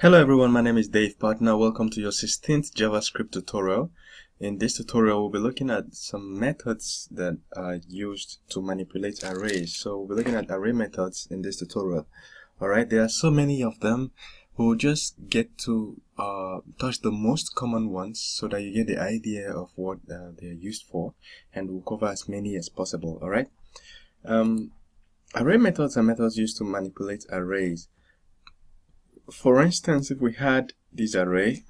Hello everyone, my name is Dave Partner. Welcome to your 16th JavaScript tutorial. In this tutorial, we'll be looking at some methods that are used to manipulate arrays. So we'll be looking at array methods in this tutorial. Alright, there are so many of them. We'll just get to touch the most common ones so that you get the idea of what they're used for, and we'll cover as many as possible. Alright, array methods are methods used to manipulate arrays. For instance, if we had this array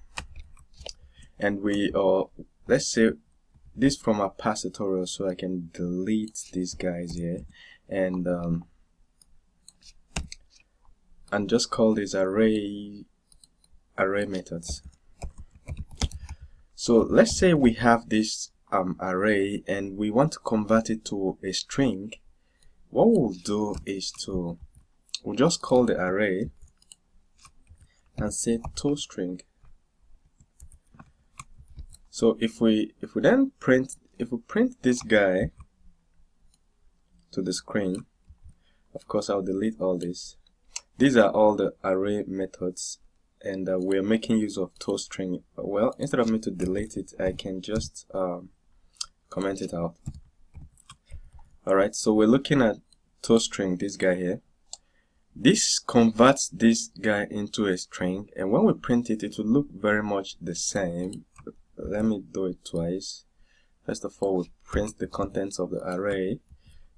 and let's say this from our past tutorial, so I can delete these guys here and just call this array methods. So let's say we have this array and we want to convert it to a string. What we'll do is we'll just call the array and say tostring. So if we print this guy to the screen, of course I'll delete all this. These are all the array methods, and we're making use of tostring. Well, instead of me to delete it, I can just comment it out. Alright, so we're looking at tostring, this guy here. This converts this guy into a string, and when we print it, it will look very much the same. Let me do it twice. First of all, we print the contents of the array,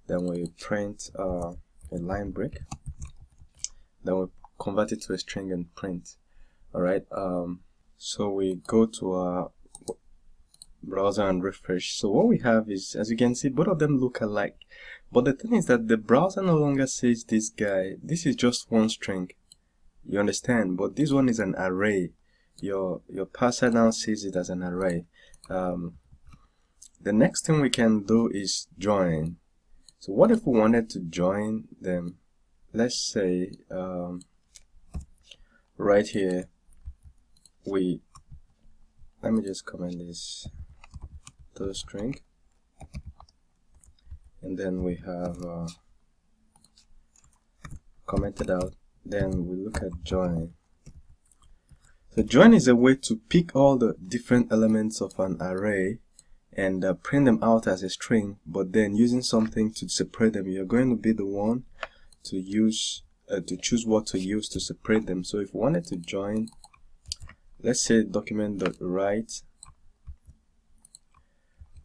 then we print a line break, then we convert it to a string and print. Alright, so we go to our browser and refresh. So what we have is, as you can see, both of them look alike. But the thing is that the browser no longer says this guy. This is just one string. You understand? But this one is an array. Your parser now sees it as an array. The next thing we can do is join. So what if we wanted to join them? Let's say right here let me just comment this tostring, and then we have commented out. Then we look at join. So join is a way to pick all the different elements of an array and print them out as a string, but then using something to separate them. You're going to be the one to use to choose what to use to separate them. So if we wanted to join, let's say document.write,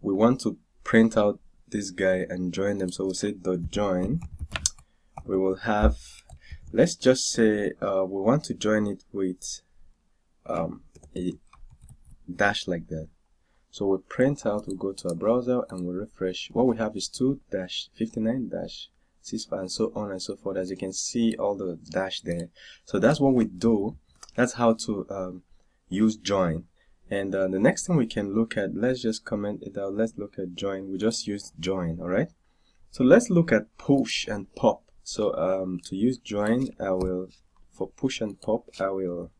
we want to print out this guy and join them, so we'll say .join. We will have, let's just say we want to join it with a dash like that. So we print out, we go to our browser and we refresh. What we have is 2-59-65 and so on and so forth. As you can see, all the dash there. So that's what we do. That's how to use join. And the next thing we can look at, let's just comment it out. Let's look at join. We just used join. Alright, so let's look at push and pop. So to use join, for push and pop, I will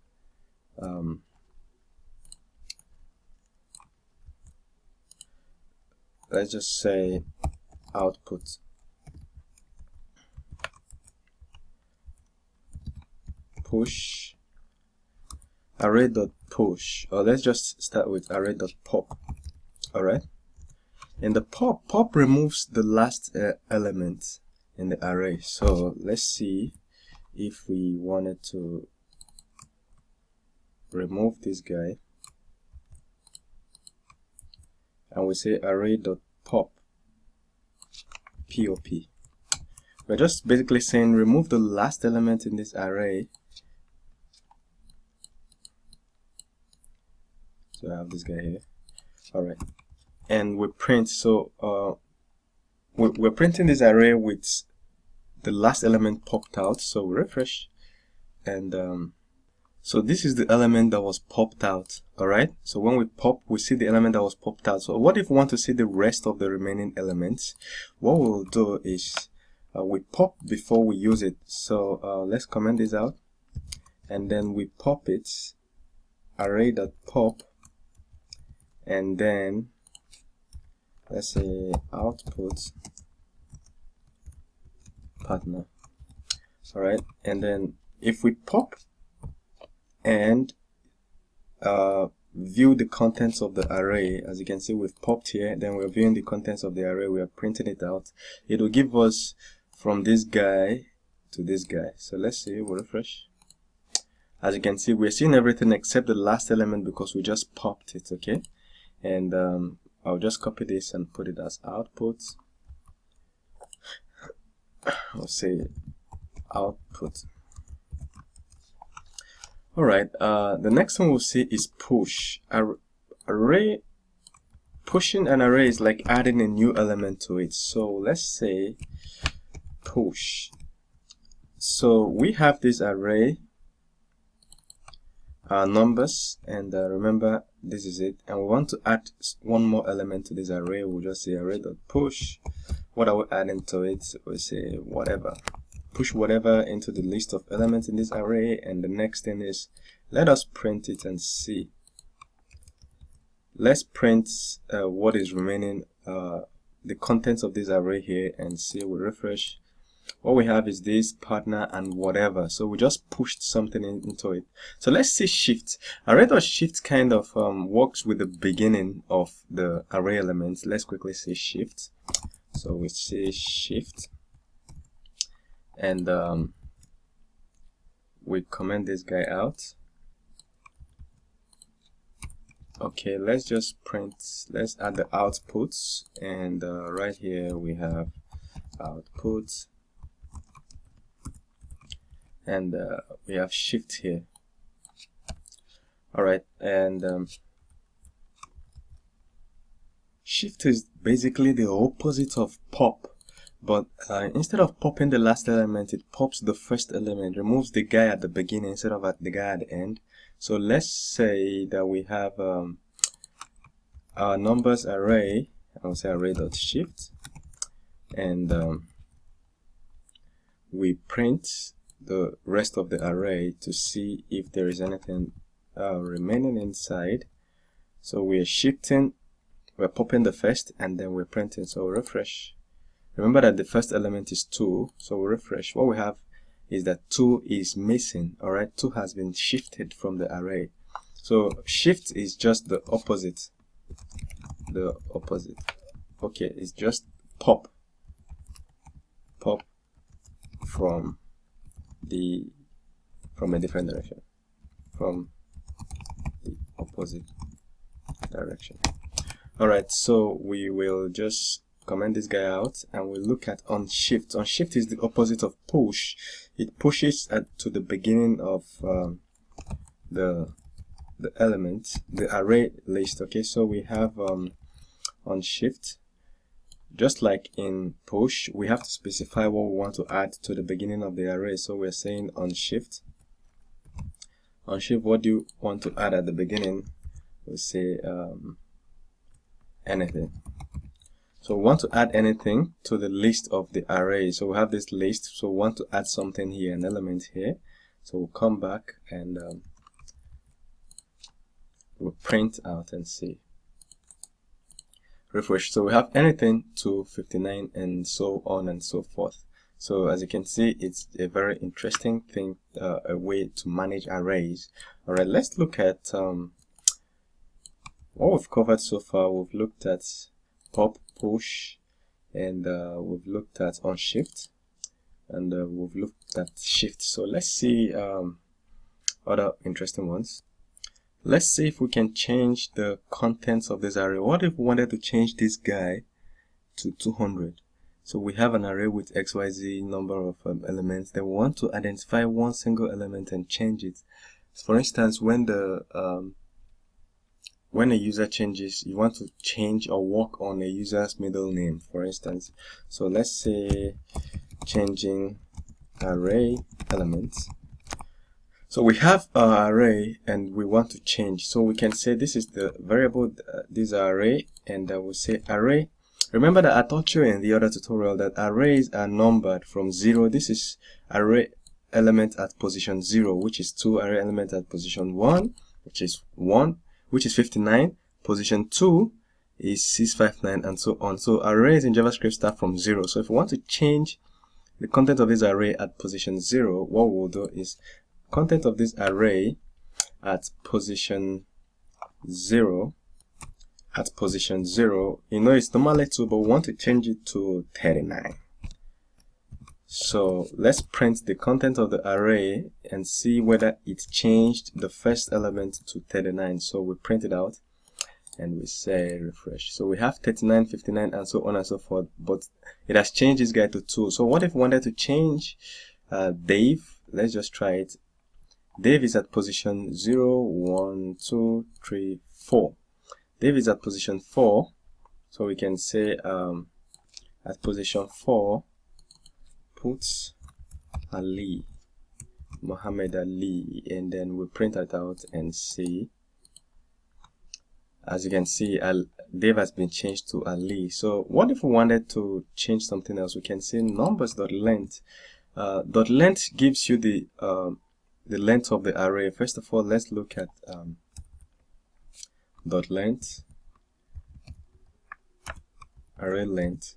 let's just say output push array.push, or let's just start with array.pop. Alright, and the pop removes the last element in the array. So let's see if we wanted to remove this guy, and we say array.pop pop. We're just basically saying remove the last element in this array. So I have this guy here. Alright, and we print. So we're printing this array with the last element popped out. So we refresh, and so this is the element that was popped out. Alright, so when we pop, we see the element that was popped out. So what if we want to see the rest of the remaining elements? What we'll do is we pop before we use it. So let's comment this out, and then we pop it, array.pop, and then let's say output partner. Alright, and then if we pop and view the contents of the array. As you can see, we've popped here, then we're viewing the contents of the array, we are printing it out. It will give us from this guy to this guy. So let's see, we'll refresh. As you can see, we're seeing everything except the last element because we just popped it. Okay, and I'll just copy this and put it as output. I'll say output. Alright, the next one we'll see is push. Array, pushing an array is like adding a new element to it. So let's say push. So we have this array, numbers, and remember this is it, and we want to add one more element to this array. We'll just say array.push. What are we adding to it? We'll say whatever. Push whatever into the list of elements in this array, and the next thing is let us print it and see. Let's print what is remaining, the contents of this array here, and see. We refresh. What we have is this partner and whatever. So we just pushed something into it. So let's see shift. Array.shift kind of works with the beginning of the array elements. Let's quickly say shift. So we say shift, and we comment this guy out. Okay, let's just print, let's add the outputs, and right here we have output, and we have shift here. Alright, and shift is basically the opposite of pop. But instead of popping the last element, it pops the first element, removes the guy at the beginning instead of at the guy at the end. So let's say that we have our numbers array. I'll say array.shift, and we print the rest of the array to see if there is anything remaining inside. So we're shifting, we're popping the first, and then we're printing. So refresh. Remember that the first element is 2, so we refresh. What we have is that 2 is missing. Alright, 2 has been shifted from the array. So shift is just the opposite. The opposite. Okay, it's just pop. Pop from a different direction. From the opposite direction. Alright, so we will just comment this guy out, and we'll look at onShift. onShift is the opposite of push. It pushes to the beginning of the element, the array list. Okay, so we have onShift. Just like in push, we have to specify what we want to add to the beginning of the array. So we're saying onShift. onShift, what do you want to add at the beginning? We'll say anything. So we want to add anything to the list of the array. So we have this list, so we want to add something here, an element here. So we'll come back and we'll print out and see. Refresh. So we have anything to 59 and so on and so forth. So as you can see, it's a very interesting thing, a way to manage arrays. Alright, let's look at what we've covered so far. We've looked at pop, push, and we've looked at onShift, and we've looked at shift. So let's see other interesting ones. Let's see if we can change the contents of this array. What if we wanted to change this guy to 200? So we have an array with XYZ number of elements. Then we want to identify one single element and change it. So for instance, when a user changes, you want to change or work on a user's middle name, for instance. So let's say changing array elements. So we have our array and we want to change. So we can say this is the variable, this array, and we'll say array. Remember that I taught you in the other tutorial that arrays are numbered from 0. This is array element at position 0, which is 2, array element at position 1, which is 1, which is 59, position 2 is 659, and so on. So arrays in JavaScript start from 0. So if we want to change the content of this array at position 0, what we'll do is content of this array, at position 0, you know it's normally 2, but we want to change it to 39. So let's print the content of the array and see whether it changed the first element to 39. So we print it out and we say refresh. So we have 39, 59 and so on and so forth, but it has changed this guy to 2. So what if we wanted to change Dave? Let's just try it. Dave is at position 0, 1, 2, 3, 4. Dave is at position 4, so we can say at position 4 put Ali, Muhammad Ali, and then we print it out and see. As you can see, Dave has been changed to Ali. So what if we wanted to change something else? We can say numbers.length. .length gives you the length of the array. First of all, let's look at .length, array length.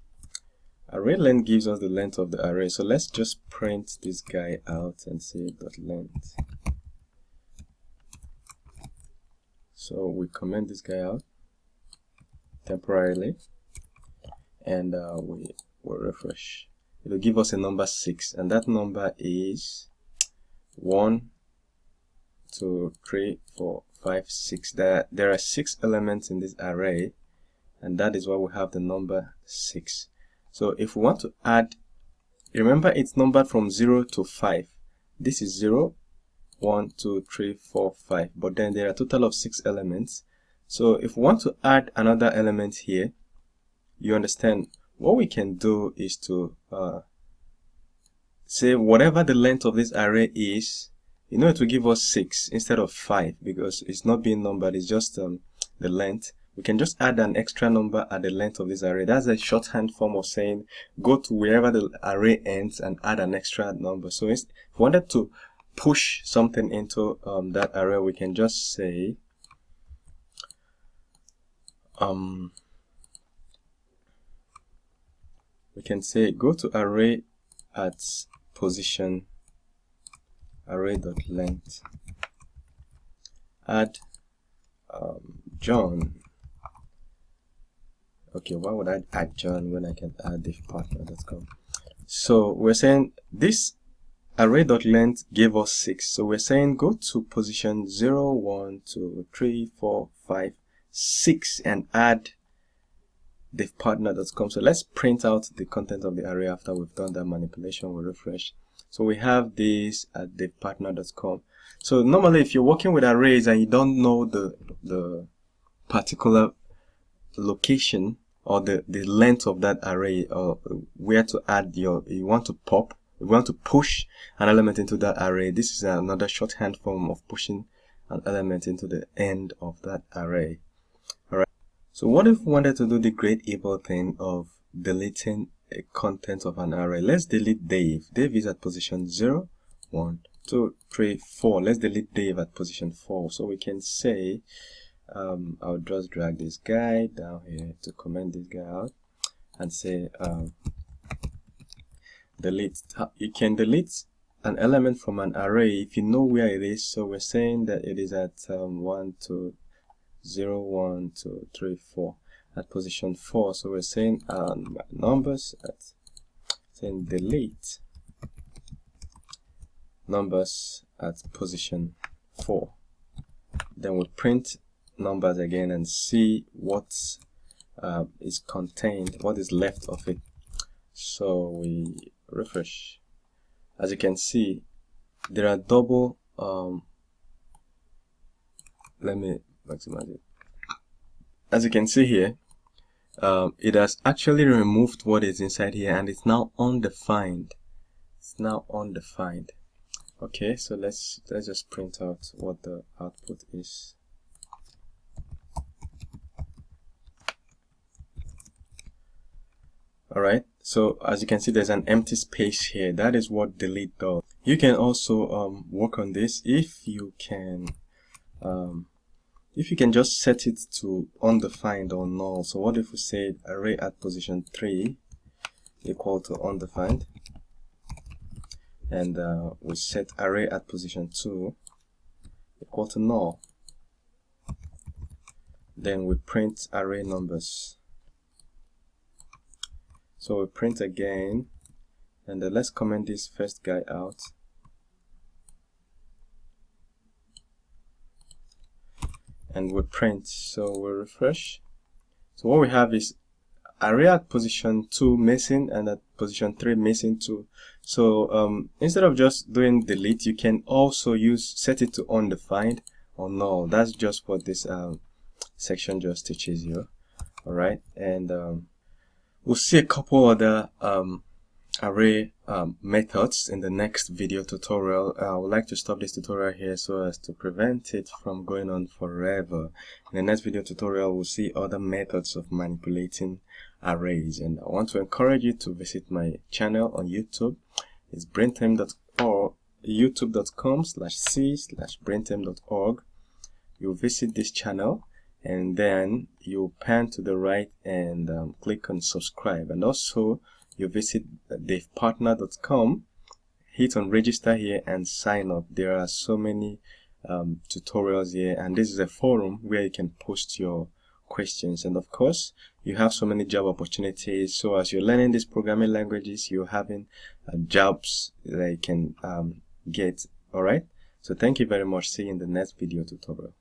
Array length gives us the length of the array. So let's just print this guy out and say .length. So we comment this guy out temporarily, and we will refresh. It will give us a number 6, and that number is 1, 2, 3, 4, 5, 6. There are 6 elements in this array, and that is why we have the number 6. So if we want to add, remember it's numbered from 0 to 5. This is 0, 1, 2, 3, 4, 5, but then there are a total of 6 elements. So if we want to add another element here, you understand what we can do is to say whatever the length of this array is, you know, it will give us 6 instead of 5 because it's not being numbered, it's just the length. We can just add an extra number at the length of this array. That's a shorthand form of saying go to wherever the array ends and add an extra number. So if we wanted to push something into that array, we can just say we can say go to array at position array.length, add John. Okay, why would I add John when I can add thisPartner.com? So we're saying this array.length gave us 6. So we're saying go to position 0, 1, 2, 3, 4, 5, 6 and add thisPartner.com. So let's print out the content of the array after we've done that manipulation. We'll refresh. So we have this at thisPartner.com. So normally if you're working with arrays and you don't know the particular location or the length of that array, or where to add you want to push an element into that array, this is another shorthand form of pushing an element into the end of that array. Alright, so what if we wanted to do the great evil thing of deleting a content of an array? Let's delete Dave. Dave is at position 0, 1, 2, 3, 4. Let's delete Dave at position 4. So we can say I'll just drag this guy down here to comment this guy out and say delete. You can delete an element from an array if you know where it is. So we're saying that it is at 1, 2, 0, 1, 2, 3, 4 at position 4. So we're saying numbers at saying delete numbers at position 4. Then we print numbers again and see what is contained, what is left of it. So we refresh. As you can see, there are double let me maximize it. As you can see here, it has actually removed what is inside here and it's now undefined. It's now undefined. Okay, so let's just print out what the output is. Alright, so as you can see, there's an empty space here. That is what delete does. You can also work on this if you can just set it to undefined or null. So what if we say array at position 3 equal to undefined, and we set array at position 2 equal to null. Then we print array numbers. So we print again, and let's comment this first guy out. And we print. So we refresh. So what we have is array at position 2 missing and at position 3 missing 2. So instead of just doing delete, you can also set it to undefined or null. That's just what this section just teaches you. Alright, and we'll see a couple other array methods in the next video tutorial. I would like to stop this tutorial here so as to prevent it from going on forever. In the next video tutorial, we'll see other methods of manipulating arrays, and I want to encourage you to visit my channel on YouTube. It's braintime.org, youtube.com/c/braintime.org. You visit this channel, and then you pan to the right and click on subscribe, and also you visit devepartner.com, hit on register here and sign up. There are so many tutorials here, and this is a forum where you can post your questions, and of course you have so many job opportunities. So as you're learning these programming languages, you're having jobs that you can get. All right, so thank you very much. See you in the next video tutorial.